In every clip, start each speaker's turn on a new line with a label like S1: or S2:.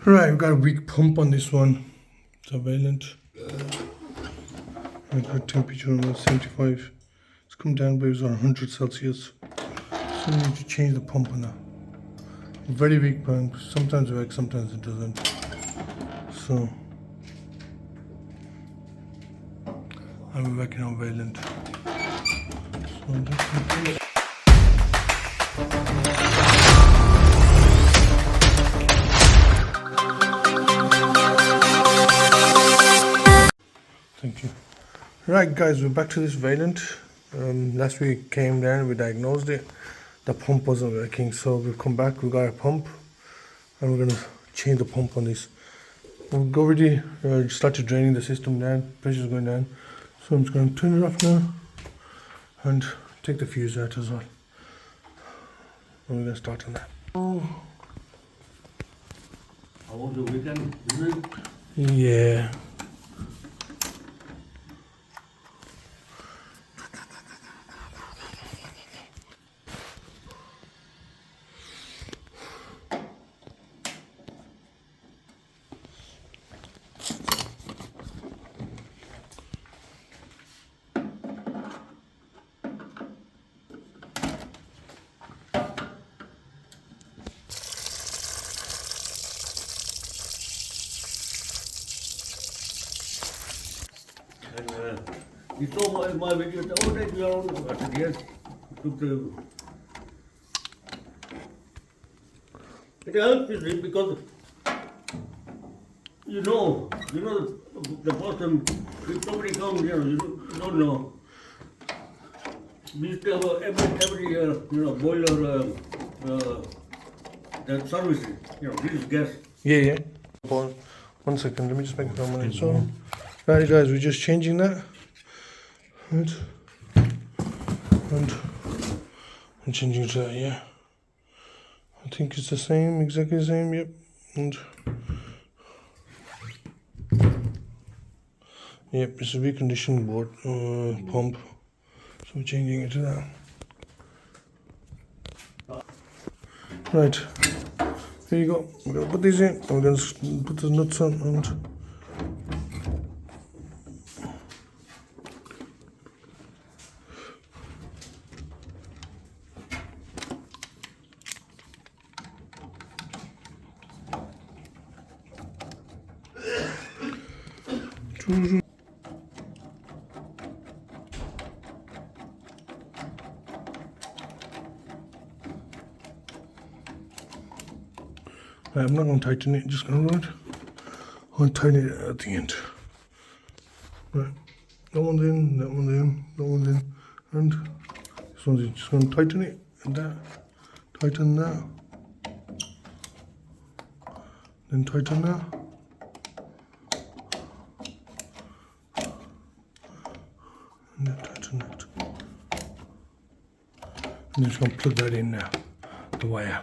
S1: Right, we've got a weak pump on this one. It's a Vaillant. I've got temperature on 75. It's come down by 100 Celsius. So we need to change the pump on that. Very weak pump. Sometimes it works, sometimes it doesn't. So I'm working on Vaillant. So thank you. Right guys, we're back to this Vaillant. Last week came down, we diagnosed it. The pump wasn't working, so we've come back, we got a pump and we're gonna change the pump on this. We've already started draining the system down, pressure's going down. So I'm just gonna turn it off now and take the fuse out as well. And we're gonna start on that.
S2: How was the weekend?
S1: Yeah.
S2: And you saw my video the other day, we are on, I said, yes, took the... It helps you because, you know the person, if somebody comes, you don't know. We used to have every boiler, that servicing, this is gas.
S1: Yeah. One second, let me just make it on so. Right guys, we're just changing that. Right. And I'm changing it to that, yeah. I think it's the same, exactly the same, yep. And yep, it's a reconditioned board pump. So we're changing it to that. Right. Here you go. We're gonna put these in. We're gonna put the nuts on and I'm not going to tighten it, just going to tighten it at the end. Right, that one's in, that one's in, that one's in, and this one's in. Just going to tighten it, and that, tighten that, then tighten that, and then tighten that. And just going to plug that in now, the wire.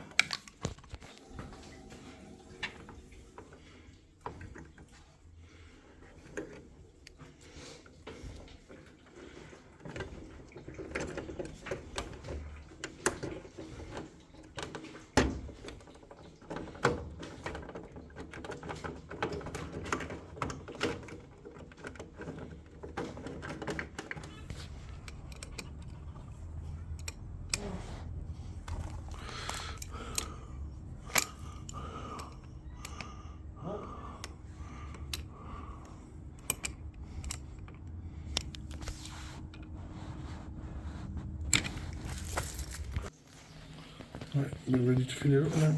S1: Right, we're ready to fill it up now.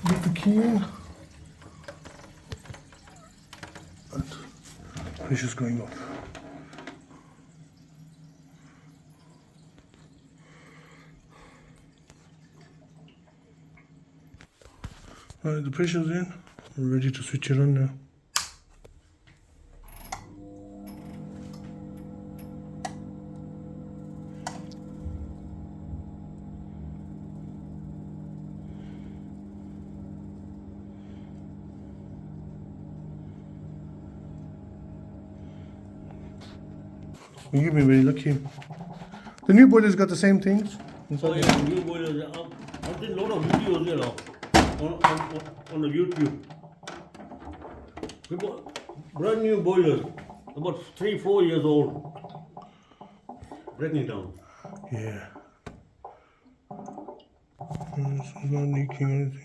S1: Get the key in. And pressure's going up. Right, the pressure's in. We're ready to switch it on now. You've been very lucky. The new boiler's got the same things.
S2: Oh yeah, new boilers. I've seen a lot of videos, on the YouTube. We bought brand new boiler, about 3-4 years old, breaking down.
S1: Yeah. It's not leaking anything.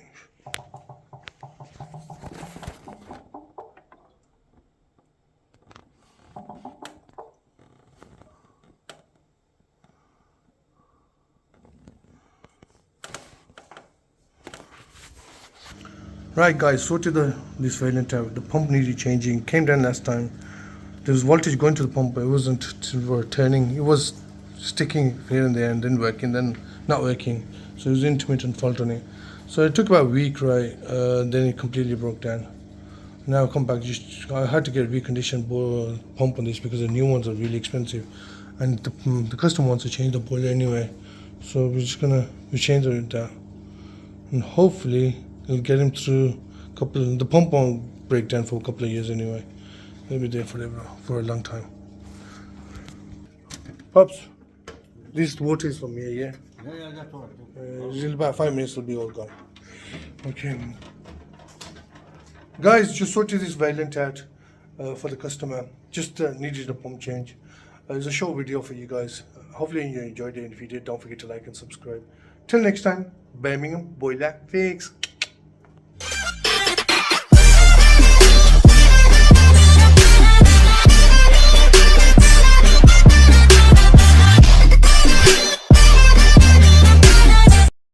S1: Right guys, sorted this Vaillant out. The pump needed changing. Came down last time. There was voltage going to the pump, but it wasn't turning. It was sticking here and there and then working, then not working. So it was intermittent fault on it. So it took about a week, right? Then it completely broke down. Now I come back. I had to get a reconditioned pump on this because the new ones are really expensive, and the customer wants to change the boiler anyway. So we're just gonna change it, and hopefully it'll get him through a couple. The pump won't break down for a couple of years anyway. They'll be there forever, for a long time. Pops, this water is from here, yeah?
S2: Yeah, that's all right.
S1: In about 5 minutes, it'll be all gone. Okay. Guys, just sorted this Vaillant out for the customer. Just needed a pump change. It's a short video for you guys. Hopefully you enjoyed it. And if you did, don't forget to like and subscribe. Till next time, Birmingham Boiler Fix.